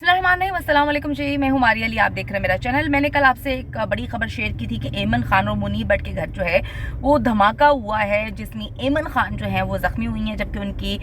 अस्सलाम वालेकुम जी, मैं हूँ मारिया अली। आप देख रहे हैं मेरा चैनल। मैंने कल आपसे एक बड़ी खबर शेयर की थी कि एमन खान और मुनीब भट्ट के घर जो है वो धमाका हुआ है, जिसमें एमन खान जो है वो ज़ख्मी हुई हैं, जबकि उनकी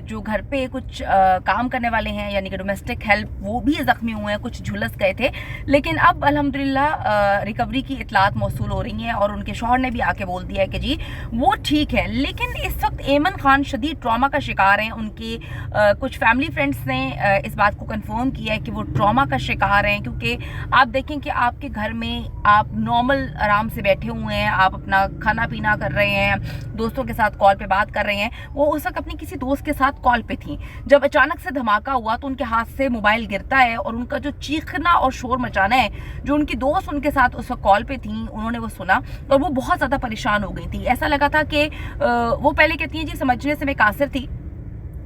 जो घर पे कुछ काम करने वाले हैं यानी कि डोमेस्टिक हेल्प वो भी ज़ख्मी हुए हैं, कुछ झुलस गए थे। लेकिन अब अल्हम्दुलिल्लाह रिकवरी की इतलात मौसूल हो रही हैं और उनके शौहर ने भी आके बोल दिया है कि जी वो ठीक है। लेकिन इस वक्त एमन खान शदीद ट्रॉमा का शिकार हैं। उनके कुछ फैमिली फ्रेंड्स ने इस बात को कन्फर्म किया है कि वो ट्रॉमा का शिकार हैं, क्योंकि आप देखें कि आपके घर में आप नॉर्मल आराम से बैठे हुए हैं, आप अपना खाना पीना कर रहे हैं, दोस्तों के साथ कॉल पे बात कर रहे हैं। वो उस वक्त अपनी किसी दोस्त के साथ कॉल पे थी, जब अचानक से धमाका हुआ तो उनके हाथ से मोबाइल गिरता है और उनका जो चीखना और शोर मचाना है, जो उनकी दोस्त उनके साथ उस वक्त कॉल पे थी, उन्होंने वो सुना और वो बहुत ज़्यादा परेशान हो गई थी। ऐसा लगा था कि वो पहले कहती हैं जी समझने से मैं कासिर थी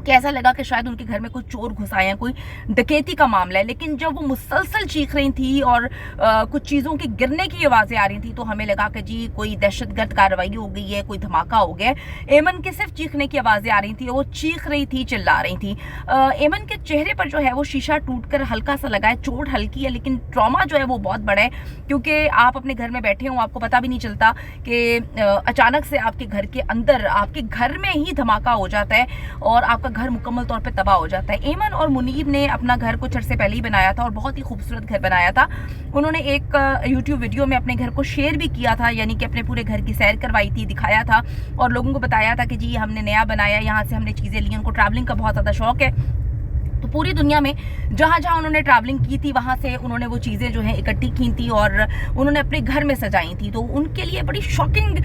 कि ऐसा लगा कि शायद उनके घर में कोई चोर घुस आए हैं, कोई डकैती का मामला है। लेकिन जब वो मुसलसल चीख रही थी और कुछ चीज़ों के गिरने की आवाज़ें आ रही थी तो हमें लगा कि जी कोई दहशतगर्द कार्रवाई हो गई है, कोई धमाका हो गया। एमन के सिर्फ चीखने की आवाज़ें आ रही थी, वो चीख रही थी, चिल्ला रही थी। एमन के चेहरे पर जो है वो शीशा टूटकर हल्का सा लगा है, चोट हल्की है, लेकिन ट्रॉमा जो है वो बहुत बड़ा है, क्योंकि आप अपने घर में बैठे हो, आपको पता भी नहीं चलता कि अचानक से आपके घर के अंदर, आपके घर में ही धमाका हो जाता है और आपका घर मुकम्मल तौर पे तबाह हो जाता है। एमन और मुनीब ने अपना घर कुछ अरसे पहले ही बनाया था और बहुत ही खूबसूरत घर बनाया था। उन्होंने एक यूट्यूब वीडियो में अपने घर को शेयर भी किया था, यानी कि अपने पूरे घर की सैर करवाई थी, दिखाया था और लोगों को बताया था कि जी हमने नया बनाया, यहाँ से हमने चीज़ें ली। उनको ट्रैवलिंग का बहुत ज़्यादा शौक है, तो पूरी दुनिया में जहाँ जहाँ उन्होंने ट्रैवलिंग की थी वहाँ से उन्होंने वो चीज़ें जो है इकट्ठी की थी और उन्होंने अपने घर में सजाई थी। तो उनके लिए बड़ी शॉकिंग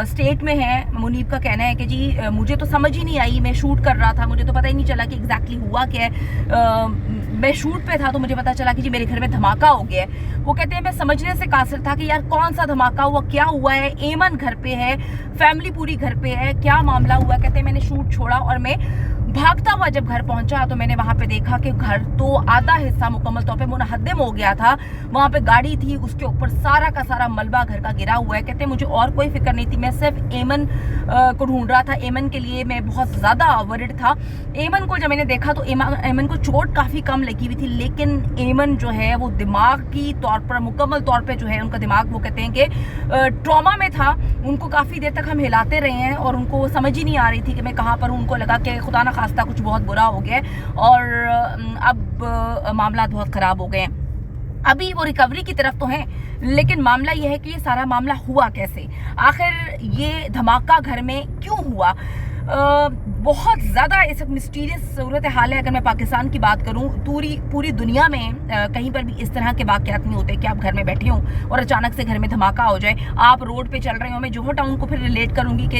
स्टेट में है। मुनीब का कहना है कि जी मुझे तो समझ ही नहीं आई, मैं शूट कर रहा था, मुझे तो पता ही नहीं चला कि एग्जैक्टली हुआ क्या है। मैं शूट पे था तो मुझे पता चला कि जी मेरे घर में धमाका हो गया है। वो कहते हैं मैं समझने से कासिर था कि यार कौन सा धमाका हुआ, क्या हुआ है। एमन घर पे है, फैमिली पूरी घर पे है, क्या मामला हुआ। कहते हैं मैंने शूट छोड़ा और मैं भागता हुआ जब घर पहुंचा तो मैंने वहां पे देखा कि घर तो आधा हिस्सा मुकम्मल तौर पे मुनहदम हो गया था। वहां पे गाड़ी थी, उसके ऊपर सारा का सारा मलबा घर का गिरा हुआ है। कहते हैं मुझे और कोई फिक्र नहीं थी, मैं सिर्फ एमन को ढूंढ रहा था। एमन के लिए मैं बहुत ज़्यादा वरिड था। एमन को जब मैंने देखा तो एमन को चोट काफ़ी कम लगी हुई थी, लेकिन एमन जो है वो दिमागी तौर पर, मुकम्मल तौर पर जो है उनका दिमाग, वो कहते हैं कि ट्रॉमा में था। उनको काफ़ी देर तक हम हिलाते रहे हैं और उनको समझ ही नहीं आ रही थी कि मैं कहाँ पर हूँ। उनको लगा कि खुदा ना खास्ता कुछ बहुत बुरा हो गया और अब मामला बहुत ख़राब हो गए हैं। अभी वो रिकवरी की तरफ तो हैं, लेकिन मामला ये है कि ये सारा मामला हुआ कैसे, आखिर ये धमाका घर में क्यों हुआ। बहुत ज़्यादा इस मिस्टीरियस सूरत हाल है। अगर मैं पाकिस्तान की बात करूं, पूरी दुनिया में कहीं पर भी इस तरह के वाक़यात नहीं होते कि आप घर में बैठे हों और अचानक से घर में धमाका हो जाए, आप रोड पे चल रहे हो। मैं जोहर टाउन को फिर रिलेट करूंगी कि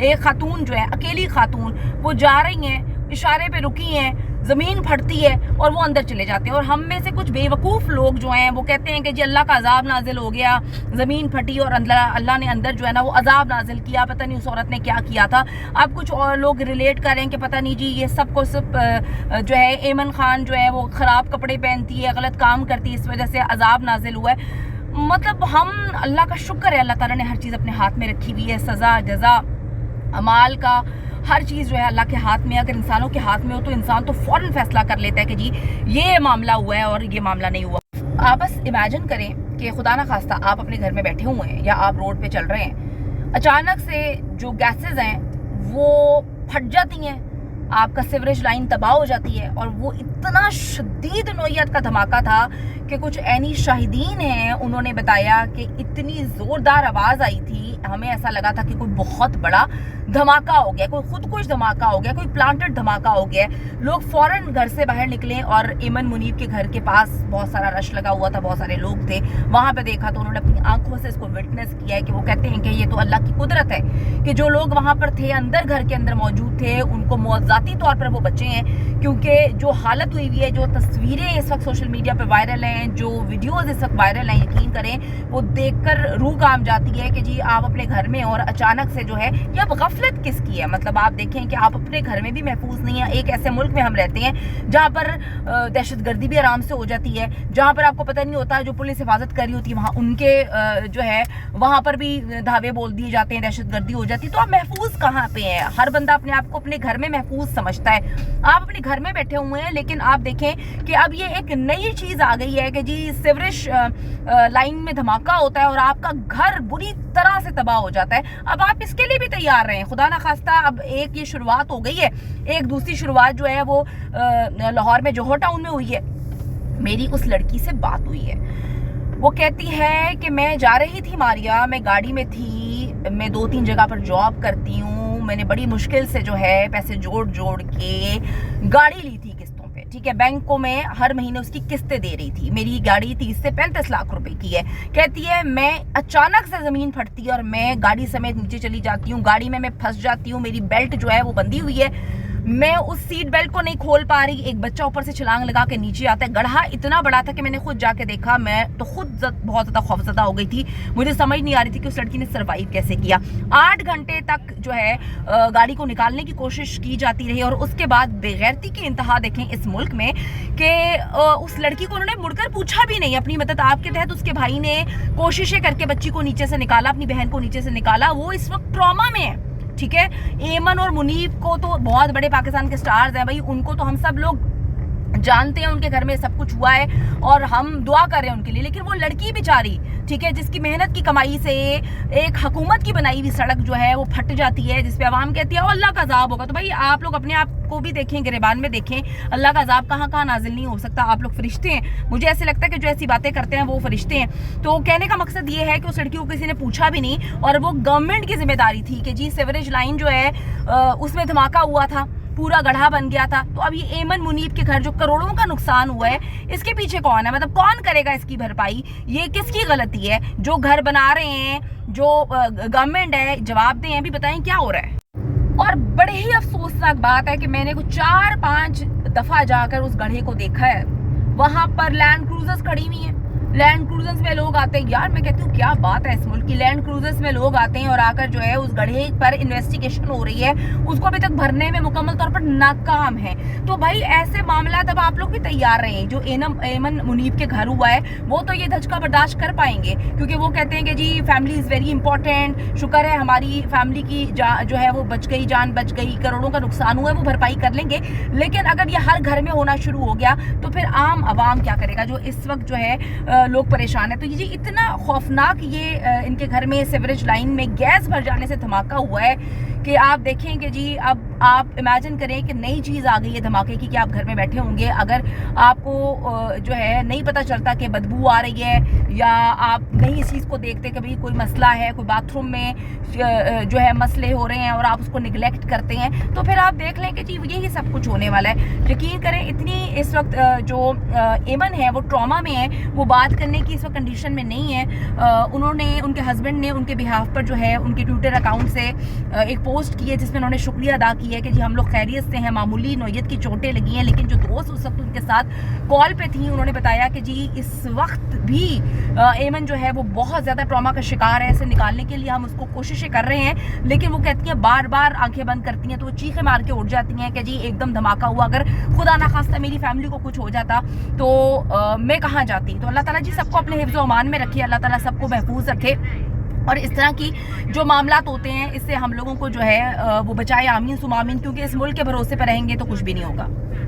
एक खातून जो है, अकेली खातून, वो जा रही हैं, इशारे पे रुकी हैं, ज़मीन फटती है और वो अंदर चले जाते हैं। और हम में से कुछ बेवकूफ़ लोग जो हैं वो कहते हैं कि जी अल्लाह का अजाब नाजिल हो गया, ज़मीन फटी और अल्लाह ने अंदर जो है ना वो अजाब नाजिल किया, पता नहीं उस औरत ने क्या किया था। अब कुछ और लोग रिलेट करें कि पता नहीं जी ये सब को सिर्फ जो है एमन खान जो है वो ख़राब कपड़े पहनती है, गलत काम करती है, इस वजह से अजाब नाजिल हुआ है। मतलब हम, अल्लाह का शुक्र है, अल्लाह ताला ने हर चीज़ अपने हाथ में रखी हुई है। सज़ा, जज़ा, अमाल का हर चीज़ जो है अल्लाह के हाथ में। अगर इंसानों के हाथ में हो तो इंसान तो फ़ौरन फैसला कर लेता है कि जी ये मामला हुआ है और ये मामला नहीं हुआ। आप बस इमेजिन करें कि खुदा ना खास्ता आप अपने घर में बैठे हुए हैं या आप रोड पे चल रहे हैं, अचानक से जो गैसेज हैं वो फट जाती हैं, आपका सीवरेज लाइन तबाह हो जाती है। और वो इतना शदीद नौयत का धमाका था कि कुछ ऐनी शाहिदीन हैं, उन्होंने बताया कि इतनी ज़ोरदार आवाज़ आई थी, हमें ऐसा लगा था कि कोई बहुत बड़ा धमाका हो गया, कोई खुदकुश धमाका हो गया, कोई प्लांटेड धमाका हो गया। लोग फ़ौरन घर से बाहर निकले और एमन मुनीब के घर के पास बहुत सारा रश लगा हुआ था, बहुत सारे लोग थे, वहाँ पे देखा तो उन्होंने अपनी आंखों से इसको विटनेस किया है कि वो कहते हैं कि ये तो अल्लाह की कुदरत है कि जो लोग वहाँ पर थे, अंदर घर के अंदर मौजूद थे, उनको मुआवजाती तौर पर वो बचे हैं। क्योंकि जो हालत हुई है, जो तस्वीरें इस वक्त सोशल मीडिया पर वायरल हैं, हैं, जो वीडियोस इस वक्त वायरल हैं, यकीन करें वो देखकर रूह काम जाती है कि जी आप अपने घर में और अचानक से जो है, ये अब गफलत किसकी है। मतलब आप देखें कि आप अपने घर में भी महफूज नहीं है। एक ऐसे मुल्क में हम रहते हैं जहाँ पर दहशतगर्दी भी आराम से हो जाती है, जहाँ पर आपको पता नहीं होता जो पुलिस हिफाजत कर रही होती है वहाँ उनके जो है वहाँ पर भी धावे बोल दिए जाते हैं, दहशतगर्दी हो जाती है। तो आप महफूज कहाँ पे हैं? हर बंदा अपने आप को अपने घर में महफूज समझता है। आप अपने घर में बैठे हुए हैं, लेकिन आप देखें कि अब ये एक नई चीज आ गई है कि जी सीवरेज लाइन में धमाका होता है और आपका घर बुरी तरह से तबाह हो जाता है। अब आप इसके लिए भी तैयार रहे, खुदा ना खास्ता अब एक ये शुरुआत हो गई है, एक दूसरी शुरुआत जो है वो लाहौर में जोहर टाउन में हुई है। मेरी उस लड़की से बात हुई है, वो कहती है कि मैं जा रही थी मारिया, मैं गाड़ी में थी, मैं 2-3 जगह पर जॉब करती हूँ, मैंने बड़ी मुश्किल से जो है पैसे जोड़ के गाड़ी ली थी किस्तों पे, ठीक है। बैंक को मैं हर महीने उसकी किस्तें दे रही थी। मेरी गाड़ी 30 से 35 लाख रुपए की है। कहती है मैं अचानक से जमीन फटती है और मैं गाड़ी समेत नीचे चली जाती हूँ, गाड़ी में मैं फंस जाती हूँ, मेरी बेल्ट जो है वो बंधी हुई है, मैं उस सीट बेल्ट को नहीं खोल पा रही, एक बच्चा ऊपर से छलांग लगा के नीचे आता है। गड्ढा इतना बड़ा था कि मैंने खुद जाके देखा, मैं तो खुद बहुत ज्यादा खौफजदा हो गई थी। मुझे समझ नहीं आ रही थी कि उस लड़की ने सर्वाइव कैसे किया। 8 घंटे तक जो है गाड़ी को निकालने की कोशिश की जाती रही और उसके बाद बेगैरती की इंतहा देखें इस मुल्क में कि उस लड़की को उन्होंने मुड़कर पूछा भी नहीं। अपनी मदद आपके तहत उसके भाई ने कोशिशें करके बच्ची को नीचे से निकाला, अपनी बहन को नीचे से निकाला। वो इस वक्त ट्रॉमा में है, ठीक है। एमन और मुनीब को तो बहुत बड़े पाकिस्तान के स्टार्स हैं भाई, उनको तो हम सब लोग जानते हैं, उनके घर में सब कुछ हुआ है और हम दुआ कर रहे हैं उनके लिए। लेकिन वो लड़की बेचारी, ठीक है, जिसकी मेहनत की कमाई से एक हुकूमत की बनाई हुई सड़क जो है वो फट जाती है, जिसपे आवाम कहती है अल्लाह का अजाब होगा। तो भाई आप लोग अपने आप को भी देखें, गिरबान में देखें, अल्लाह का अजाब कहाँ कहाँ नाजिल नहीं हो सकता। आप लोग फरिश्ते हैं। मुझे ऐसे लगता है कि जो ऐसी बातें करते हैं वो फरिश्ते हैं। तो कहने का मकसद ये है कि उस लड़की को किसी ने पूछा भी नहीं और वो गवर्नमेंट की जिम्मेदारी थी कि जी सीवरेज लाइन जो है उसमें धमाका हुआ था, पूरा गड्ढा बन गया था। तो अब ये एमन मुनीब के घर जो करोड़ों का नुकसान हुआ है, इसके पीछे कौन है? मतलब कौन करेगा इसकी भरपाई? ये किसकी गलती है? जो घर बना रहे हैं, जो गवर्नमेंट है, जवाब दें, अभी बताएं क्या हो रहा है। और बड़े ही अफसोसनाक बात है कि मैंने कुछ 4-5 दफा जाकर उस गड्ढे को देखा है। वहां पर लैंड क्रूजर्स खड़ी हुई हैं, लैंड क्रूजर्स में लोग आते हैं। यार मैं कहती हूँ क्या बात है इस मुल्क की, लैंड क्रूजर्स में लोग आते हैं और आकर जो है उस गड्ढे पर इन्वेस्टिगेशन हो रही है, उसको अभी तक भरने में मुकम्मल तौर पर नाकाम है। तो भाई ऐसे मामला तब आप लोग भी तैयार रहे। जो एमन मुनीब के घर हुआ है वो तो ये धचका बर्दाश्त कर पाएंगे, क्योंकि वो कहते हैं कि जी फैमिली इज़ वेरी इंपॉर्टेंट, शुक्र है हमारी फैमिली की जो है वो बच गई, जान बच गई, करोड़ों का नुकसान हुआ है, वो भरपाई कर लेंगे। लेकिन अगर ये हर घर में होना शुरू हो गया तो फिर आम आवाम क्या करेगा, जो इस वक्त जो है लोग परेशान है। तो ये इतना खौफनाक ये इनके घर में सीवरेज लाइन में गैस भर जाने से धमाका हुआ है कि आप देखें कि जी अब आप इमेजिन करें कि नई चीज़ आ गई है धमाके की, कि आप घर में बैठे होंगे, अगर आपको जो है नहीं पता चलता कि बदबू आ रही है या आप नहीं इस चीज़ को देखते, कभी कोई मसला है, कोई बाथरूम में जो है मसले हो रहे हैं और आप उसको निगलेक्ट करते हैं, तो फिर आप देख लें कि जी यही सब कुछ होने वाला है। यकीन करें इतनी इस वक्त जो एमन है वो ट्रॉमा में है, वो बात करने की इस वक्त कंडीशन में नहीं है। उन्होंने, उनके हस्बैंड ने उनके बिहाफ पर जो है उनके ट्विटर अकाउंट से एक पोस्ट की है जिसमें उन्होंने शुक्रिया अदा किया है कि जी हम लोग खैरियत से हैं, मामूली नौयत की चोटें लगी हैं। लेकिन जो दोस्त उस वक्त उनके साथ कॉल पे थी, उन्होंने बताया कि जी इस वक्त भी एमन जो है वो बहुत ज़्यादा ट्रॉमा का शिकार है, इसे निकालने के लिए हम उसको कोशिशें कर रहे हैं। लेकिन वो कहती हैं बार बार आंखें बंद करती हैं तो वो चीखें मार के उठ जाती हैं कि जी एकदम धमाका हुआ, अगर खुदा ना खास्ता मेरी फैमिली को कुछ हो जाता तो मैं कहाँ जाती। तो अल्लाह ताला जी सबको अपने हिफ्ज़ व अमान में रखे, अल्लाह ताला सबको महफूज रखे और इस तरह की जो मामलात होते हैं इससे हम लोगों को जो है वो बचाए, आमीन सुम आमीन, क्योंकि इस मुल्क के भरोसे पर रहेंगे तो कुछ भी नहीं होगा।